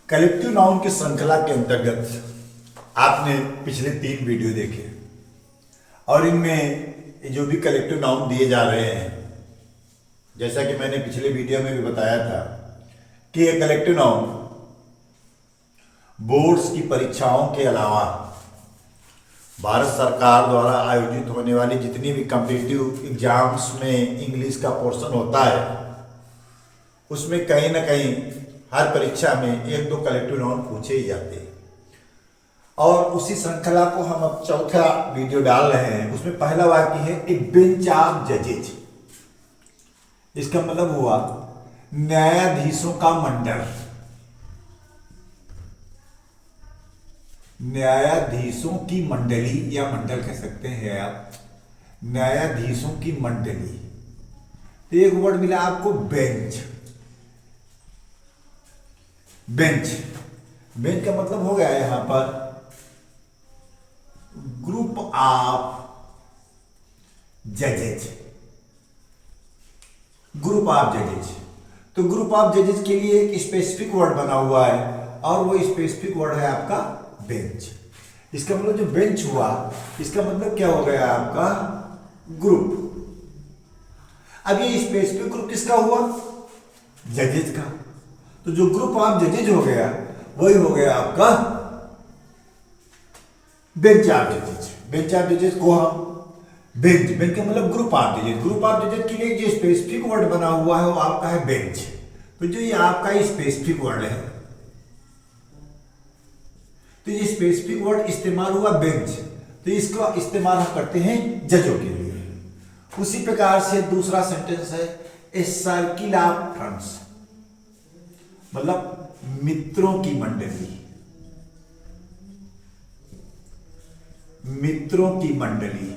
Collective noun की श्रृंखला के अंतर्गत आपने पिछले 3 वीडियो देखे और इनमें जो भी कलेक्टिव नाउन दिए जा रहे हैं, जैसा कि मैंने पिछले वीडियो में भी बताया था कि ये कलेक्टिव नाउन बोर्ड्स की परीक्षाओं के अलावा भारत सरकार द्वारा आयोजित होने वाली जितनी भी कॉम्पिटिटिव एग्जाम्स में इंग्लिश का पोर्शन होता है उसमें कहीं ना कहीं हर परीक्षा में 1-2 कलेक्टिव नाउन पूछे ही जाते हैं। और उसी श्रृंखला को हम अब चौथा वीडियो डाल रहे हैं। उसमें पहला वाक्य है ए बेंच ऑफ जजेज। इसका मतलब हुआ न्यायाधीशों का मंडल। न्यायाधीशों की मंडली या मंडल कह सकते हैं आप, न्यायाधीशों की मंडली। तो एक वर्ड मिला आपको बेंच। बेंच बेंच का मतलब हो गया यहां पर ग्रुप ऑफ जजेज। ग्रुप ऑफ जजेज, तो ग्रुप ऑफ जजेज के लिए एक स्पेसिफिक वर्ड बना हुआ है और वो स्पेसिफिक वर्ड है आपका बेंच। इसका मतलब जो बेंच हुआ इसका मतलब क्या हो गया आपका ग्रुप। अब ये स्पेसिफिक ग्रुप किसका हुआ? जजेज का। तो जो ग्रुप ऑफ जजेज हो गया वही हो गया आपका बेंच ऑफ जजेज। बेंच ऑफ जजेज को हम बेंच का मतलब ग्रुप ऑफ जजेज। ग्रुप ऑफ जजेज के लिए जो स्पेसिफिक वर्ड बना हुआ है वो आपका है बेंच। तो जो ये आपका स्पेसिफिक वर्ड है, तो ये स्पेसिफिक वर्ड इस्तेमाल हुआ बेंच, तो इसका इस्तेमाल हम करते हैं जजों के लिए। उसी प्रकार से दूसरा सेंटेंस है ए सर्किल ऑफ फ्रेंड्स, मतलब मित्रों की मंडली। मित्रों की मंडली।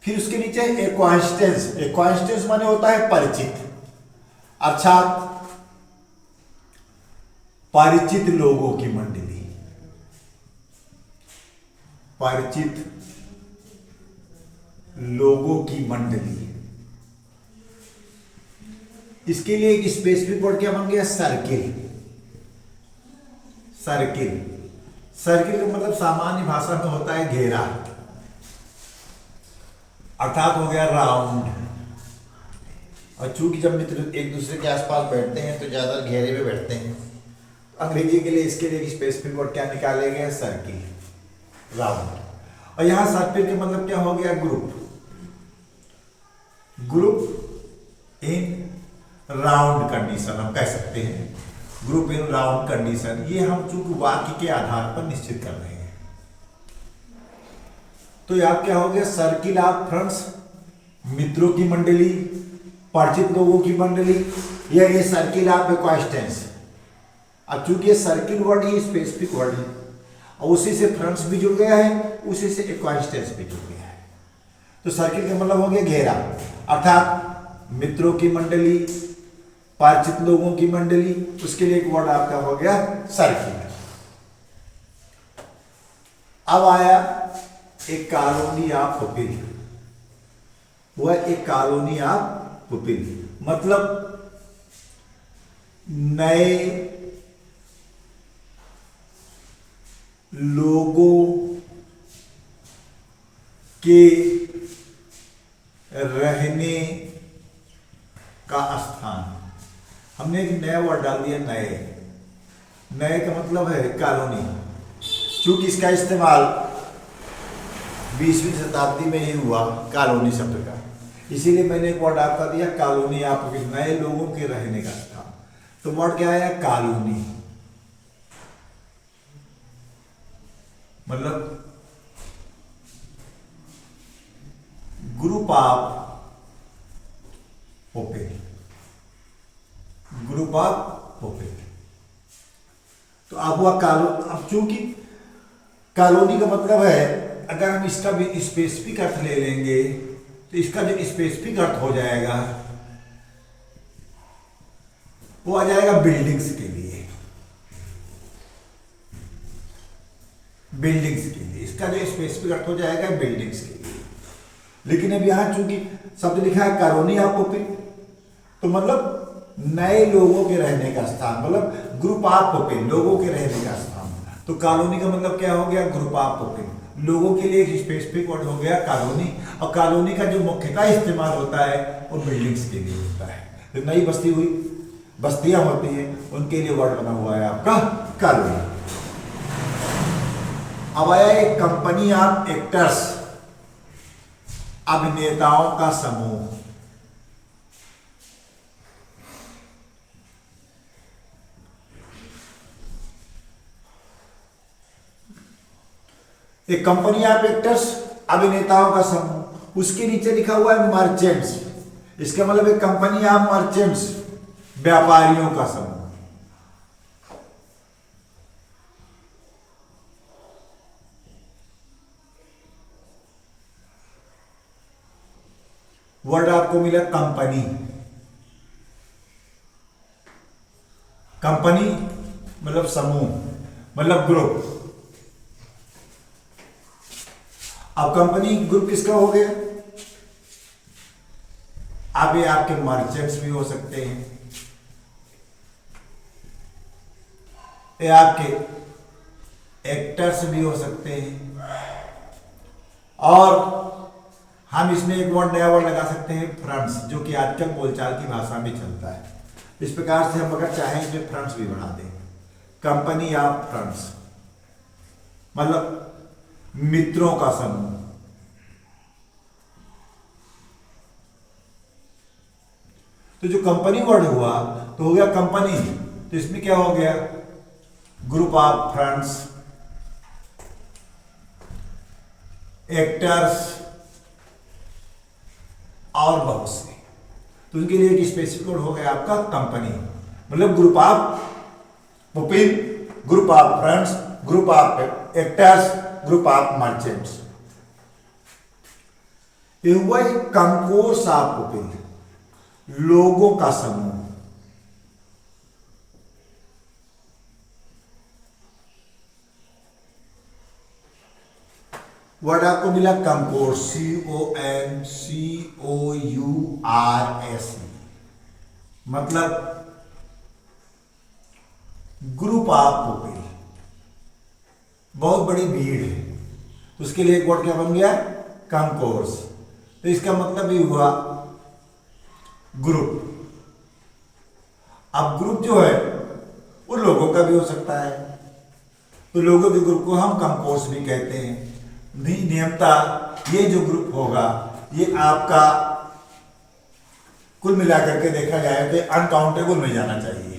फिर उसके नीचे एक्वाइंटेंस। एक्वाइंटेंस माने होता है परिचित, अर्थात परिचित लोगों की मंडली। परिचित लोगों की मंडली। इसके लिए एक स्पेसिफिक वर्ड क्या बन गया? सर्किल। सर्किल। सर्किल का मतलब सामान्य भाषा में होता है घेरा, अर्थात हो गया राउंड। और चूंकि जब मित्र एक दूसरे के आसपास बैठते हैं तो ज्यादा घेरे में बैठते हैं, अंग्रेजी के लिए इसके लिए स्पेसिफिक वर्ड क्या निकालेंगे? Circle, round. और यहां सर्किल का मतलब क्या हो गया? Group. Group in round condition हम कह सकते हैं। ग्रुप इन राउंड कंडीशन, ये हम चूंकि वाक्य के आधार पर निश्चित कर रहे हैं। तो यह क्या हो गया? सर्किल ऑफ फ्रेंड्स, मित्रों की मंडली, परिचित लोगों की मंडली, या ये सर्किल ऑफ एक्वाइंटेंस। अब चूंकि ये सर्किल वर्ड ही स्पेसिफिक वर्ड है और उसी से फ्रेंड्स भी जुड़ गया है, उसी से एक्वाइंटेंस भी जुड़ गया है। तो सर्किल का मतलब हो गया घेरा, अर्थात मित्रों की मंडली, परिचित लोगों की मंडली। उसके लिए एक वर्ड आपका हो गया सर्किल। अब आया एक कॉलोनी ऑफ पुपिल। वह एक कॉलोनी ऑफ पुपिल मतलब नए लोगों के रहने का स्थान। हमने एक नया वर्ड डाल दिया नए। नए का मतलब है कॉलोनी। चूंकि इसका इस्तेमाल 20वीं शताब्दी में ही हुआ कॉलोनी शब्द का, इसीलिए मैंने एक वर्ड आपका दिया कॉलोनी ऑफ, नए लोगों के रहने का स्थान। तो वर्ड क्या है? कॉलोनी। मतलब group of pupil. Group of pupil. तो अब हुआ कॉलोनी। अब चूंकि कॉलोनी का मतलब है, अगर हम इसका भी स्पेसिफिक अर्थ ले लेंगे तो इसका जो स्पेसिफिक अर्थ हो जाएगा वो आ जाएगा बिल्डिंग्स के लिए। बिल्डिंग्स के लिए इसका जो स्पेसिफिक अर्थ हो जाएगा बिल्डिंग्स के लिए। लेकिन अब यहां चूंकि शब्द लिखा है कॉलोनी ऑफ पुपिल, तो मतलब नए लोगों के रहने का स्थान, मतलब ग्रुप ऑफ पीपल, लोगों के रहने का स्थान। तो कॉलोनी का मतलब क्या हो गया, ग्रुप ऑफ पीपल। लोगों के लिए एक स्पेसिफिक वर्ड हो गया कॉलोनी, और कॉलोनी का जो मुख्यतः इस्तेमाल होता है वो बिल्डिंग्स के लिए होता है। तो नई बस्ती हुई, बस्तियां होती हैं, उनके लिए वर्ड बना हुआ है आपका कॉलोनी। अब आया एक कंपनी ऑफ एक्टर्स, अभिनेताओं का समूह। एक कंपनी ऑफ एक्टर्स, अभिनेताओं का समूह, उसके नीचे लिखा हुआ है मर्चेंट्स। इसका मतलब एक कंपनी ऑफ मर्चेंट्स, व्यापारियों का समूह। वर्ड आपको मिला कंपनी। कंपनी मतलब समूह, मतलब ग्रुप। अब कंपनी ग्रुप किसका हो गया? अब ये आपके मर्चेंट्स भी हो सकते हैं, ये आपके एक्टर्स भी हो सकते हैं, और हम इसमें एक वर्ड, नया वर्ड लगा सकते हैं फ्रंट्स, जो कि आजकल बोलचाल की भाषा में चलता है। इस प्रकार से हम अगर चाहें इसमें फ्रंट्स भी बढ़ा दें। कंपनी ऑफ फ्रंट्स मतलब मित्रों का समूह। तो जो कंपनी वर्ड हुआ तो हो गया कंपनी, तो इसमें क्या हो गया, ग्रुप ऑफ फ्रेंड्स, एक्टर्स और बहुत से। तो उनके लिए एक स्पेसिफिक वर्ड हो गया आपका कंपनी, मतलब group of people, group of friends, group of actors, group of merchants. ये हुआ एक कंकोर्स ऑफ पीपल, लोगों का समूह। वर्ड आपको मिला कंकोर्स, CONCOURS, मतलब ग्रुप ऑफ पीपल, बहुत बड़ी भीड़ है, तो उसके लिए एक वर्ड क्या बन गया, कंकोर्स। तो इसका मतलब ये हुआ ग्रुप। अब ग्रुप जो है वो लोगों का भी हो सकता है, तो लोगों के ग्रुप को हम कंकोर्स भी कहते हैं। नियमता ये जो ग्रुप होगा ये आपका कुल मिलाकर के देखा जाए तो अनकाउंटेबल में जाना चाहिए,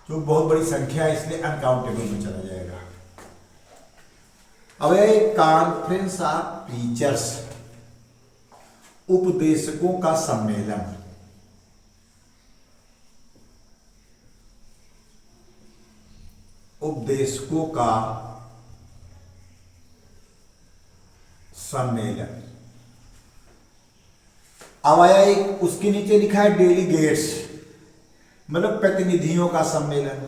जो बहुत बड़ी संख्या है इसलिए अनकाउंटेबल में चला जाएगा। अब है कॉन्फ्रेंस ऑफ टीचर्स, उपदेशकों का सम्मेलन। उपदेशकों का सम्मेलन। अब आया एक, उसके नीचे लिखा है डेलीगेट्स, मतलब प्रतिनिधियों का सम्मेलन।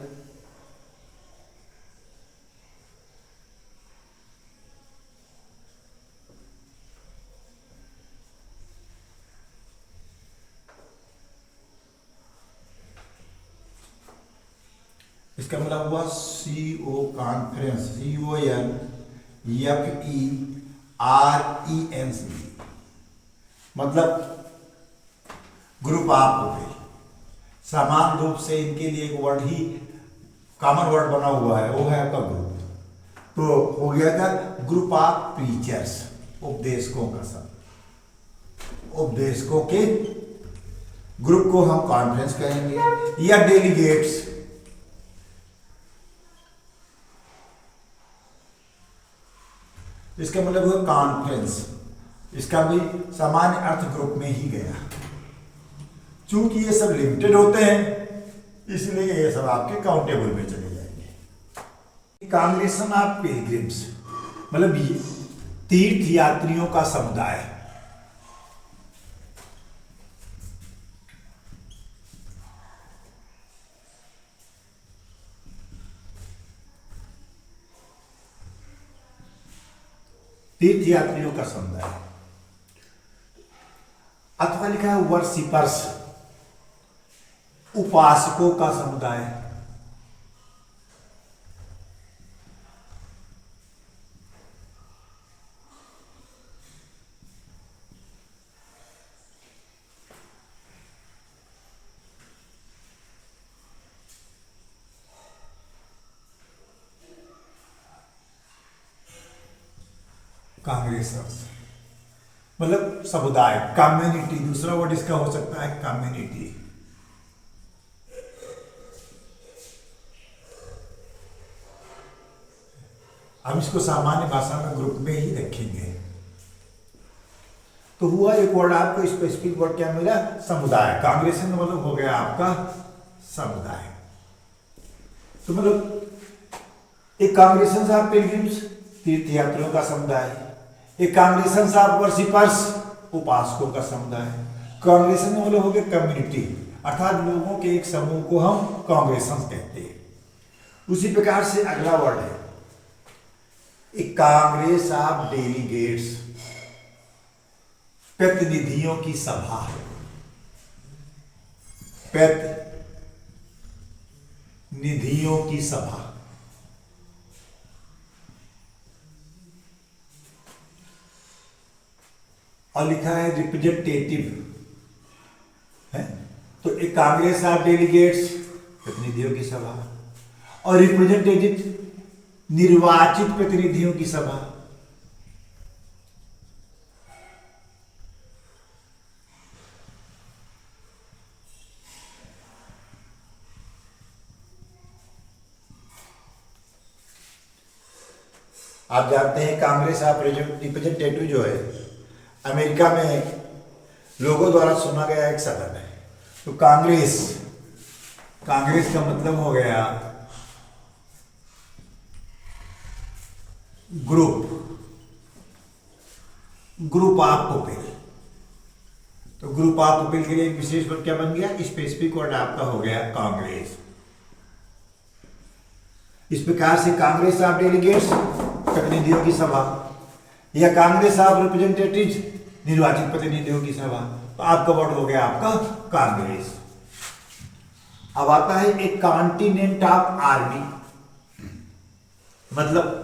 इसका मतलब हुआ CO कॉन्फ्रेंस, CONFERENC, मतलब ग्रुप ऑफ पीपल। समान रूप से इनके लिए एक वर्ड ही कॉमन वर्ड बना हुआ है, वो है आपका ग्रुप। तो हो गया था ग्रुप ऑफ टीचर्स, उपदेशकों का सब। उपदेशकों के ग्रुप को हम कॉन्फ्रेंस कहेंगे, या डेलीगेट्स। इसका मतलब हुआ कॉन्फ्रेंस, इसका भी सामान्य अर्थ ग्रुप में ही गया। चूंकि ये सब लिमिटेड होते हैं इसलिए ये सब आपके काउंटेबल में चले जाएंगे। कॉम्बिनेशन ऑफ पिलग्रिम्स, मतलब ये तीर्थ यात्रियों का समुदाय। तीर्थ यात्रियों का समुदाय, अथवा लिखा है वर्शिपर्स, उपासकों का समुदाय। कांग्रेसर्स मतलब समुदाय, कम्युनिटी। दूसरा वर्ड इसका हो सकता है कम्युनिटी। हम इसको सामान्य भाषा में ग्रुप में ही रखेंगे। तो हुआ एक वर्ड आपको स्पेसिफिक वर्ड क्या मिला? समुदाय। कांग्रेस का मतलब हो गया आपका समुदाय। तो मतलब एक कांग्रेसन्स ऑफ पिलग्रिम्स, तीर्थयात्रियों का समुदाय। एक कांग्रेसन्स ऑफ वर्शिपर्स, उपासकों का समुदाय। कांग्रेसन मतलब हो गया कम्युनिटी, अर्थात लोगों के एक समूह को हम कांग्रेसन्स कहते हैं। उसी प्रकार से अगला वर्ड है एक कांग्रेस ऑफ डेलीगेट्स, प्रतिनिधियों की सभा। प्रतिनिधियों की सभा। और लिखा है रिप्रेजेंटेटिव है। तो एक कांग्रेस ऑफ डेलीगेट्स, प्रतिनिधियों की सभा, और रिप्रेजेंटेटिव, निर्वाचित प्रतिनिधियों की सभा। आप जानते हैं कांग्रेस ऑफ रिप्रेजेंटेटिव जो है अमेरिका में लोगों द्वारा चुना गया एक सदन है। तो कांग्रेस का मतलब हो गया ग्रुप ऑफ पीपल। तो ग्रुप ऑफ पीपल के लिए एक विशेष वर्ड क्या बन गया? स्पेसिफिक वर्ड आपका हो गया कांग्रेस। इस प्रकार से कांग्रेस ऑफ डेलीगेट्स, प्रतिनिधियों की सभा, या कांग्रेस ऑफ रिप्रेजेंटेटिव्स, निर्वाचित प्रतिनिधियों की सभा। तो आपका वर्ड हो गया आपका कांग्रेस। अब आता है एक कॉन्टिनेंट ऑफ आर्मी, मतलब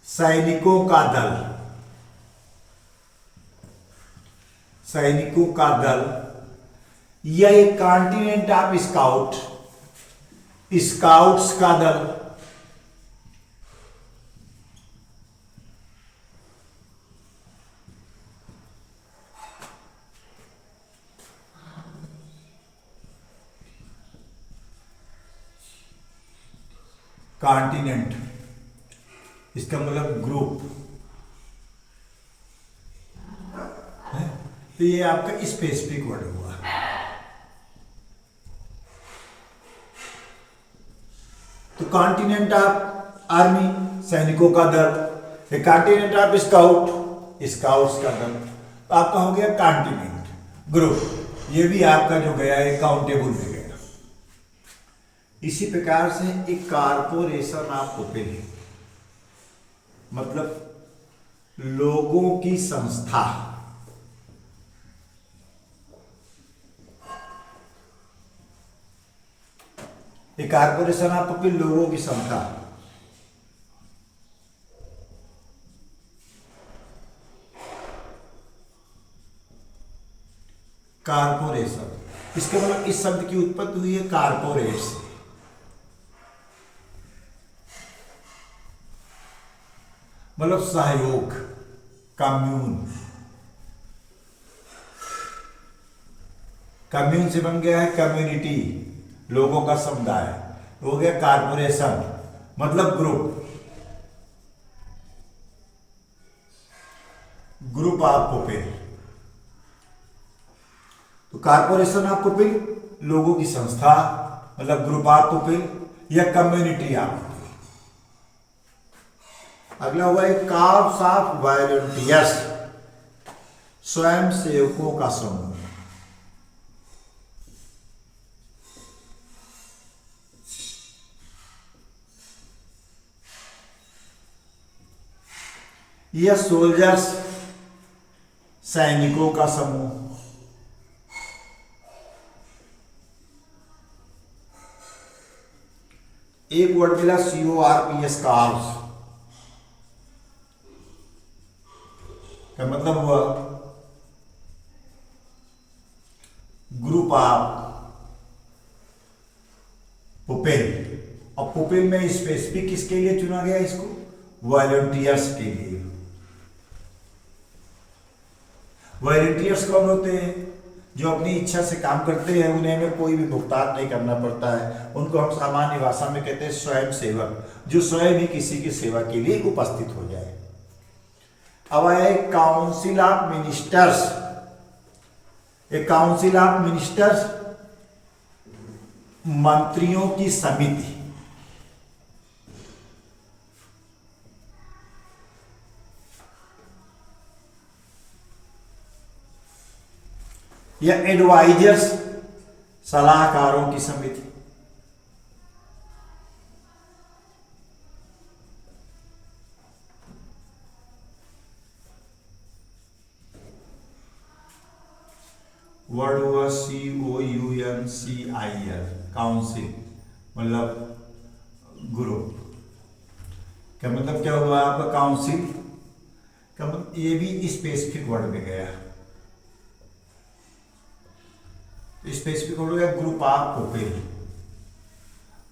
सैनिकों का दल। सैनिकों का दल, या एक कॉन्टिनेंट ऑफ स्काउट, स्काउट्स का दल। कॉन्टिनेंट इसका मतलब ग्रुप है। तो ये आपका स्पेसिफिक वर्ड हुआ। तो कॉन्टिनेंट ऑफ आर्मी, सैनिकों का दल। कॉन्टिनेंट ऑफ स्काउट, स्काउट्स का दल। तो आपका हो गया कॉन्टिनेंट, ग्रुप। ये भी आपका जो गया है काउंटेबल में गया। इसी प्रकार से एक कारपोरेशन ऑफ पीपल, मतलब लोगों की संस्था। एक कारपोरेशन ऑफ पीपल, लोगों की संस्था। कारपोरेशन, इसके मतलब इस शब्द की उत्पत्ति हुई है कारपोरेट से। मतलब सहयोग, कम्यून। कम्यून से बन गया है कम्युनिटी, लोगों का समुदाय। हो गया कारपोरेशन, मतलब ग्रुप ऑफ पीपल। तो कारपोरेशन ऑफ पीपल, लोगों की संस्था, मतलब ग्रुप ऑफ पीपल या कम्युनिटी ऑफ पीपल। अगला हुआ है कॉर्प्स ऑफ वॉलंटियर्स, स्वयं सेवकों का समूह। या सोल्जर्स, सैनिकों का समूह। एक वर्ड मिला CORPS, कार्स का मतलब हुआ ग्रुप ऑफ पुपिल। और पुपिल में स्पेसिफिक किसके लिए चुना गया इसको? वॉलंटियर्स के लिए। वॉलंटियर्स कौन होते हैं? जो अपनी इच्छा से काम करते हैं, उन्हें हमें कोई भी भुगतान नहीं करना पड़ता है। उनको हम सामान्य भाषा में कहते हैं स्वयं सेवक, जो स्वयं ही किसी की सेवा के लिए उपस्थित हो जाए। अब आया काउंसिल ऑफ मिनिस्टर्स। एक काउंसिल ऑफ मिनिस्टर्स, मंत्रियों की समिति। या एडवाइजर्स, सलाहकारों की समिति। वर्ड हुआ COUNCIL, काउंसिल मतलब ग्रुप। क्या मतलब क्या हुआ आपका? काउंसिल का मतलब ये भी स्पेसिफिक वर्ड में गया। स्पेसिफिक वर्ड हो गया ग्रुप ऑफ पुपिल।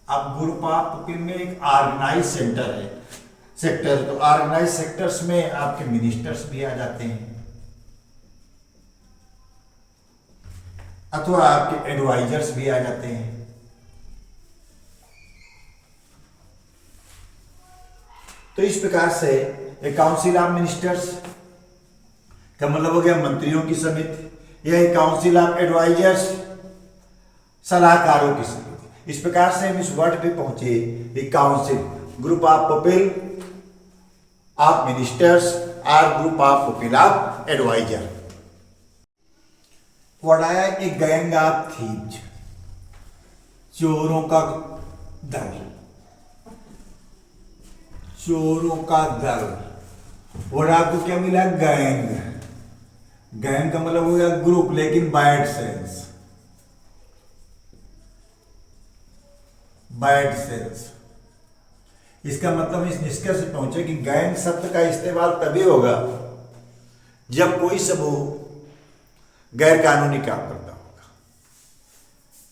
अब ग्रुप ऑफ पुपिल में एक ऑर्गेनाइज सेंटर है, सेक्टर। तो ऑर्गेनाइज सेक्टर्स में आपके मिनिस्टर्स भी आ जाते हैं, अथवा आपके एडवाइजर्स भी आ जाते हैं। तो इस प्रकार से एक काउंसिल ऑफ मिनिस्टर्स का मतलब हो गया मंत्रियों की समिति, या काउंसिल ऑफ एडवाइजर्स, सलाहकारों की समिति। इस प्रकार से हम इस वर्ड पे पहुंचे, एक council, group of people of ministers और group of people of adviser. Word आया एक गैंग ऑफ थीव्स, चोरों का दल। चोरों का दल। वर्ड आपको क्या मिला? गैंग। गैंग का मतलब हो गया ग्रुप, लेकिन बैड सेंस। Bad sense. इसका मतलब इस निष्कर्ष से पहुंचे कि गैंग शब्द का इस्तेमाल तभी होगा जब कोई समूह गैर कानूनी काम करता होगा।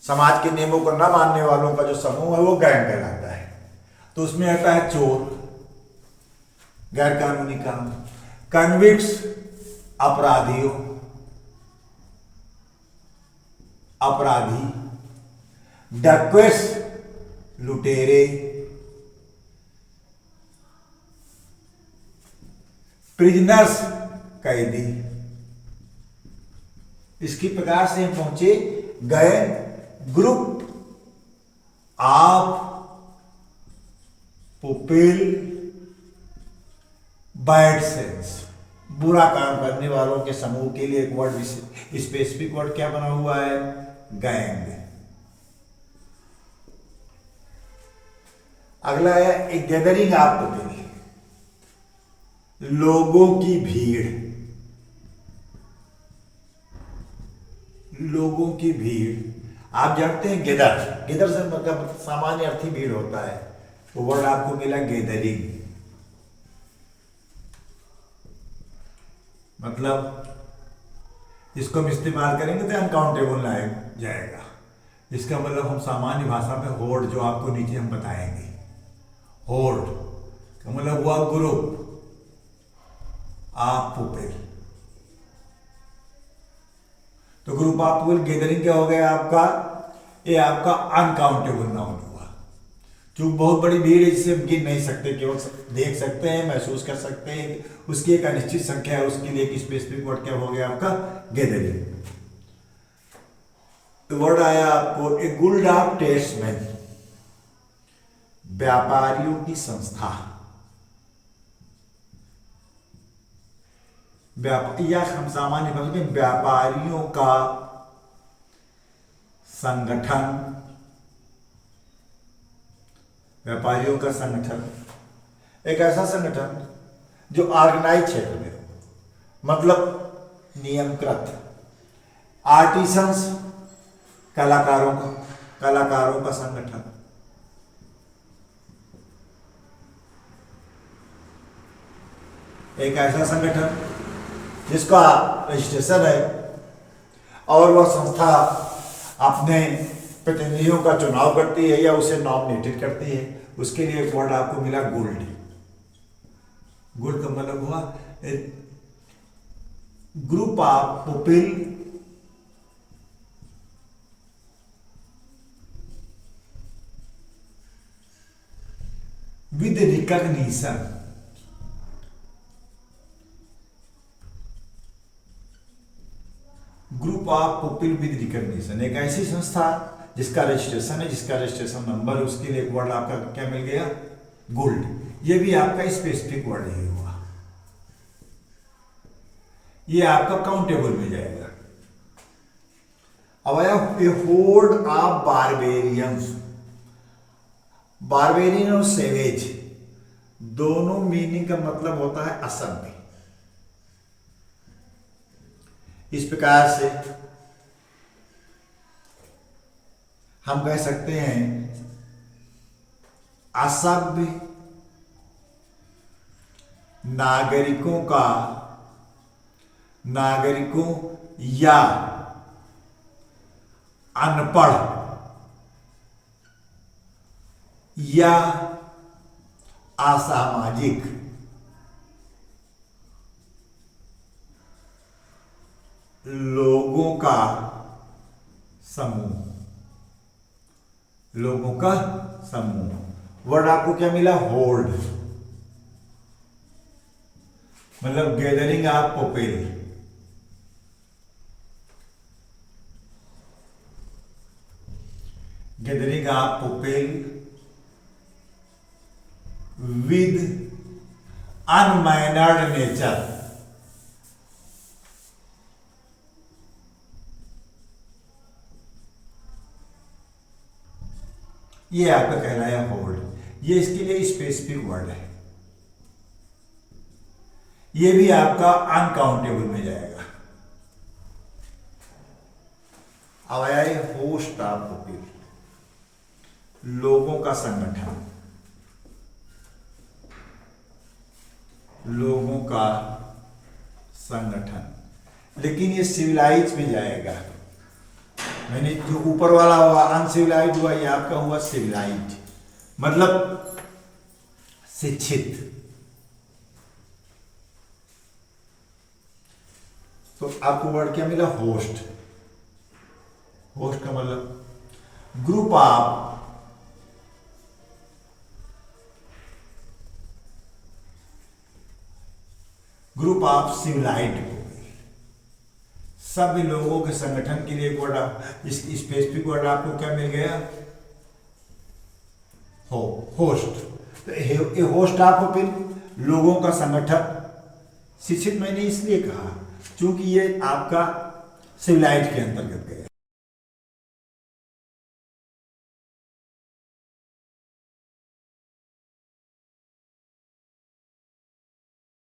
समाज के नियमों को न मानने वालों का जो समूह है वो गैंग कहलाता है। तो उसमें आता है चोर, गैर कानूनी काम, कन्विक्ट्स, अपराधियों, अपराधी, डकैत्स, लुटेरे, प्रिजनर्स, कैदी। इसकी प्रकार से हम पहुंचे गए group of pupil bad sense, बुरा काम करने वालों के समूह के लिए एक वर्ड, स्पेसिफिक वर्ड क्या बना हुआ है? गैंग। अगला है एक गैदरिंग ऑफ पुपिल, लोगों की भीड़। लोगों की भीड़। आप जानते हैं गेदर, गेदर से मतलब सामान्य अर्थी भीड़ होता है, तो वर्ड आपको मिला गैदरिंग। मतलब इसको हम इस्तेमाल करेंगे तो अनकाउंटेबल लाया जाएगा। इसका मतलब हम सामान्य भाषा में होर्ड, जो आपको नीचे हम बताएंगे, होर्ड का मतलब हुआ ग्रुप ऑफ पुपिल। तो ग्रुप ऑफ पुपिल गैदरिंग क्या हो गया आपका? ये आपका अनकाउंटेबल नाउन हुआ। जो बहुत बड़ी भीड़ है जिसे हम गिन नहीं सकते, केवल देख सकते हैं, महसूस कर सकते हैं, उसकी एक अनिश्चित संख्या है, उसके लिए एक स्पेसिफिक वर्ड क्या हो गया आपका? गैदरिंग। तो वर्ड आया आपको ए गुल्ड ऑफ ट्रेड्समैन, व्यापारियों की संस्था। या हम सामान्य भाषा में व्यापारियों का संगठन। व्यापारियों का संगठन एक ऐसा संगठन जो ऑर्गेनाइज क्षेत्र में हो, मतलब नियमकृत। आर्टिसंस, कलाकारों का संगठन। एक ऐसा संगठन जिसका रजिस्ट्रेशन है और वह संस्था अपने प्रतिनिधियों का चुनाव करती है या उसे नॉमिनेटेड करती है, उसके लिए एक वर्ड आपको मिला गोल्ड। गोल्ड का मतलब हुआ group of people with recognition. Group of people with recognition, एक ऐसी संस्था जिसका रजिस्ट्रेशन है, जिसका रजिस्ट्रेशन नंबर है, उसके लिए एक वर्ड आपका क्या मिल गया? गोल्ड। ये भी आपका स्पेसिफिक वर्ड ही हुआ, ये आपका काउंटेबल में जाएगा। अब आया ए होर्ड ऑफ बारबेरियंस। बारबेरियन और सेवेज दोनों मीनिंग का मतलब होता है असभ्य। इस प्रकार से हम कह सकते हैं असभ्य नागरिकों या अनपढ़ या असामाजिक लोगों का समूह। लोगों का समूह। वर्ड आपको क्या मिला? होर्ड, मतलब gathering of people. Gathering of people with unmannered nature. ये आपका कहलाया होल्ड। ये इसके लिए स्पेसिफिक वर्ड है, ये भी आपका अनकाउंटेबल में जाएगा। अब आया होस्ट ऑफ पीपल, लोगों का संगठन। लोगों का संगठन, लेकिन ये सिविलाइज में जाएगा। मैंने जो ऊपर वाला हुआ अनसिविलाइज हुआ, ये आपका हुआ सिविलाइज, मतलब शिक्षित। तो आपको वर्ड क्या मिला? होस्ट। होस्ट का मतलब ग्रुप ऑफ सिविलाइज्ड पीपल। सभी लोगों के संगठन के लिए एक वर्ड, इस स्पेसिफिक वर्ड आपको क्या मिल गया? होस्ट। तो ए होस्ट ऑफ पीपल, लोगों का संगठन। शिक्षित मैंने इसलिए कहा क्योंकि ये आपका सिविलाइज्ड के अंतर्गत गया।